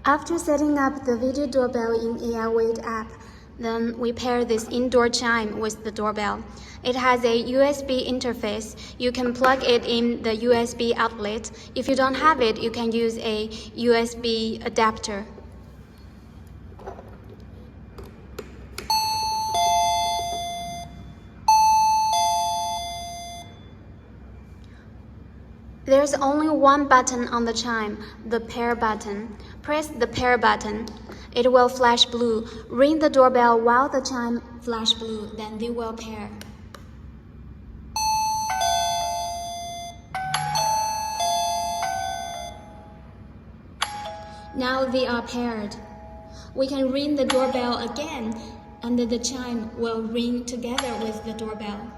After setting up the video doorbell in AI Wait app, then we pair this indoor chime with the doorbell. It has a USB interface. You can plug it in the USB outlet. If you don't have it, you can use a USB adapter. There's only one button on the chime, the pair button. Press the pair button. It will flash blue. Ring the doorbell while the chime flash blue, then they will pair. Now they are paired. We can ring the doorbell again, and the chime will ring together with the doorbell.